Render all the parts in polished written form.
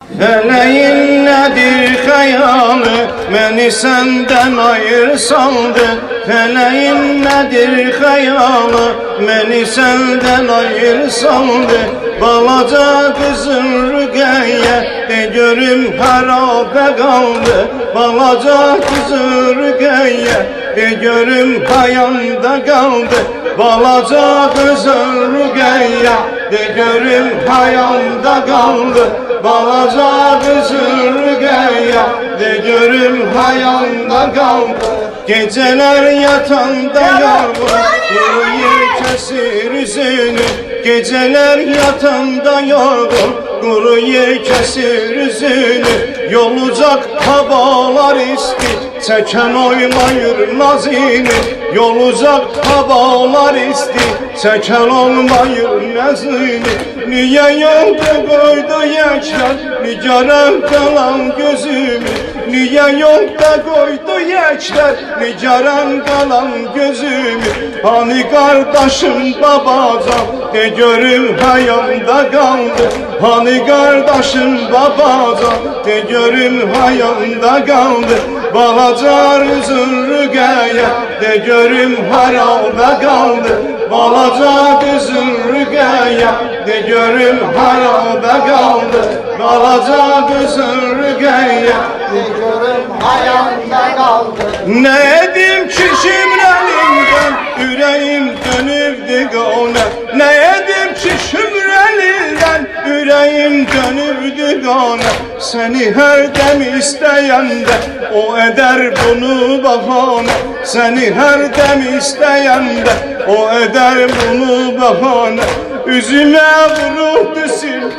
Feleğin nedir hayalı, beni senden ayırsandı. Feleğin nedir hayalı, beni senden ayırsandı. Balaca kızın Rüqeyye, de görüm harabe kaldı. Balaca kızın Rüqeyye, de görüm hayanda kaldı. Balaca kızın Rüqeyye, de görüm hayanda kaldı. Balaca kızın Rüqeyye, de görüm hayanda kaldı. Geceler yatanda yorgun, kuru kesir üzünü. Geceler yatanda yorgun, kuru kesir üzünü. Yolacak havalar isti, çeken oymayır nazini. Yolacak havalar isti, çeken olmayır nazini. Niye yolda koydu yaşlar, nigaran kalan gözümü. Niye yolda koydu yaşlar, nigaran kalan gözümü. Hani kardeşim babacan, de görüm hayanda kaldı. Hani kardeşim babacan, de görüm hayanda kaldı. Balaca kızın Rüqeyye, de görüm harada kaldı. Balaca kızın Rüqeyye, de görüm harada kaldı. Balaca kızın Rüqeyye, de görüm hayanda kaldı. ne edim ki Şimrəlindən, ürəyim dönübdü qona. Ne edim ki Şimrəlindən, ürəyim dönübdü qona. Seni her dem istəyəndə, o eder bunu bahane. Seni her dem istəyəndə, o eder bunu bahane. Üzüme vururdu silli,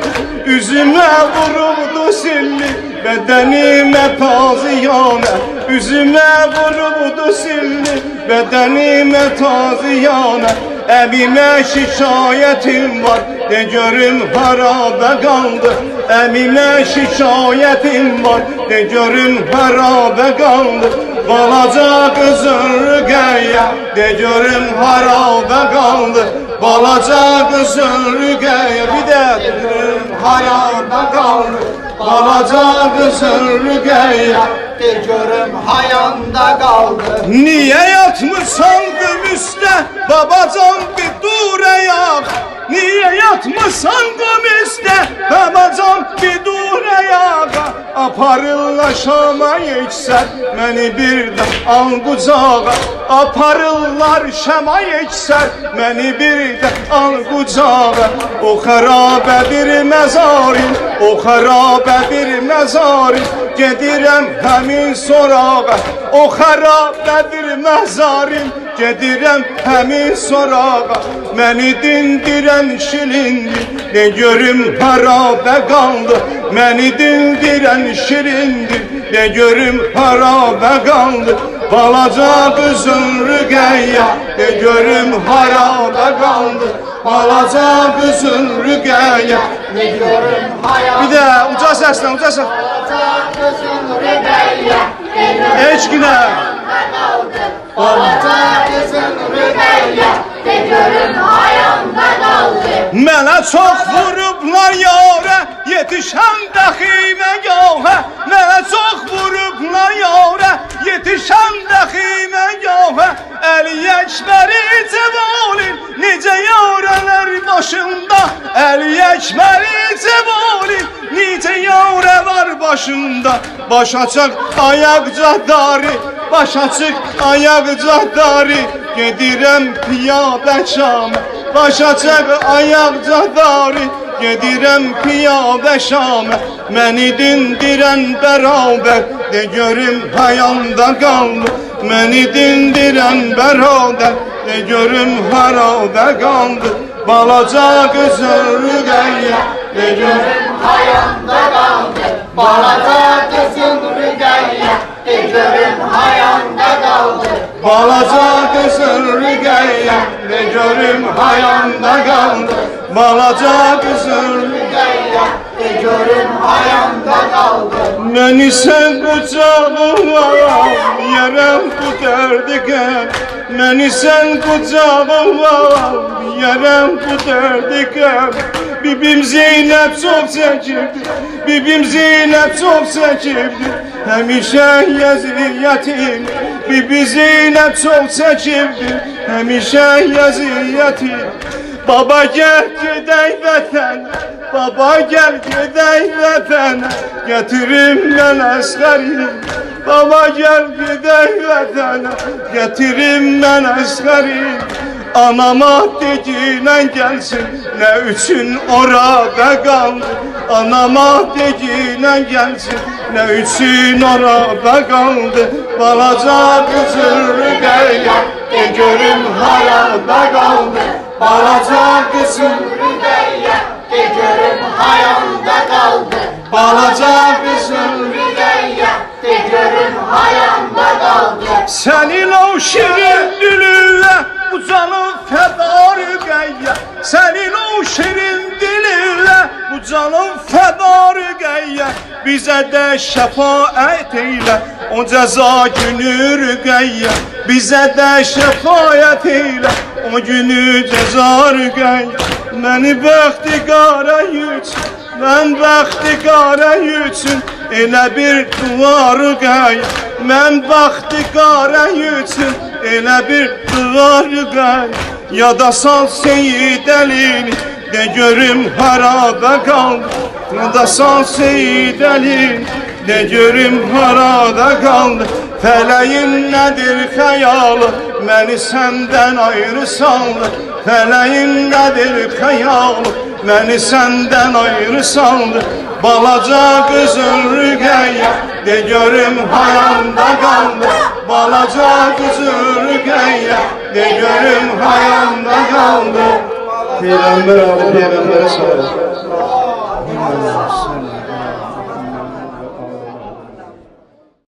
üzüme vururdu silli. Bedenime taziyane, üzüme vururdu silli. Bedenime taziyane. Evime şikayetim var, de görüm harabe kaldı. Evime şikayetim var, de görüm harabe kaldı. Balaca kızın Rüqeyye, de görüm harabe kaldı. Balaca kızın Rüqeyye, bir de görüm harabe kaldı. Balaca kızın Rüqeyye, de görüm hayanda kaldı. niye yatmışsan güm üstə, babacan bir dur ayak. Niye yatmışsan güm üstə, babacan bir dur ayak. Aparırlar Şama yeksən, məni bir də al qucağa. Aparırlar Şama yeksən, məni bir də al qucağa. O xarabə bir məzarin, o xarabə bir məzarin. Gedirəm həmin sorağa, o xarabə bir məzarin. Gedirəm həmin sorağa, məni dindirən şirindir. Ne görüm harabe kaldı, məni dindirən şirindir. Ne görüm harabe kaldı. Balaca kızın Rüqeyye, de görüm harabe kaldı. Balaca kızın Rüqeyye, de görüm hayanda. bir de uca sesle, uca sesle. Balaca kızın Rüqeyye, de görüm Eşkine. hayanda kaldı. Balaca kızın Rüqeyye, de görüm hayanda kaldı. Mənə çox vurublar yara, yetişəm dəximə yoxa. Mənə çox vurublar yara, yetişəm dəximə yoxa. Əli əkbəri cəvalin, necə yarələr başında. Əli əkbəri cəvalin, necə yarə var başında. Baş açıq ayaqca dari, baş açıq ayaqca dari. Gedirəm piyadə Şamə, baş açıq ayaqca dari. Gedirəm piyadə Şamə, məni dindirən bərabər. De görüm hayanda qaldı, məni dindirən bərabər. De görüm harada qaldı. Balaca qızın Rüqeyye, de görüm Hayanda kaldı. Balaca kızın Rüqeyye, de görüm hayanda kaldı. Balaca kızın Rüqeyye, de görüm hayanda kaldı. Balaca kızın Rüqeyye, de görüm hayanda kaldı. Məni sən qucağına, yerəm bu dərdi qəm. Məni sən qucağına al, deyərəm bu dərdi qəm. Bibim Zeynəb çox çəkibdi, bibim Zeynəb çox çəkibdi, həmişə əziyyətim. Bibi Zeynəb çox çəkibdi, həmişə əziyyətim. Baba gəl gedək vətənə, baba gəl gedək vətənə, gətirim mən əsgəri. Baba gəl gedək vətənə, gətirim mən əsgəri. Anama deginən gəlsin, nə üçün orada qaldı. Anama deginən gəlsin, nə üçün orada qaldı. Balaca qızıl Rüqəyyə, de görüm harada qaldı. Balaca qızıl Rüqəyyə, de görüm hayanda qaldı. Balaca qızıl Rüqəyyə, de görüm hayanda qaldı. Sənin o şirin dilinlə ucalıb fəda Rüqəyyə. Sənin o şirin dilinlə ucalıb fəda Rüqəyyə. Bizə də şəfaət eylə o cəza günü Rüqəyyə. Bizə də şəfaət eylə o günü cəza Rüqəyyə. Məni bəxtiqara üçün, mən bəxtiqara üçün elə bir dua Rüqəyyə. Mən bəxtiqara üçün elə bir dua Rüqəyyə. Yada sal Seyid Əlini, de görüm harada qaldı. Yada sal Seyid Əlini, de görüm harada qaldı. Fələyin nədir xəyalı, məni səndən ayrı saldı. Fələyin nədir xəyalı, məni səndən ayrı saldı. Balaca qızıl Rüqəyyə, de görüm hayanda qaldı. Balaca qızıl Rüqəyyə, de görüm hayanda qaldı. Peyğəmbər Ali Peyğəmbərə sallallahu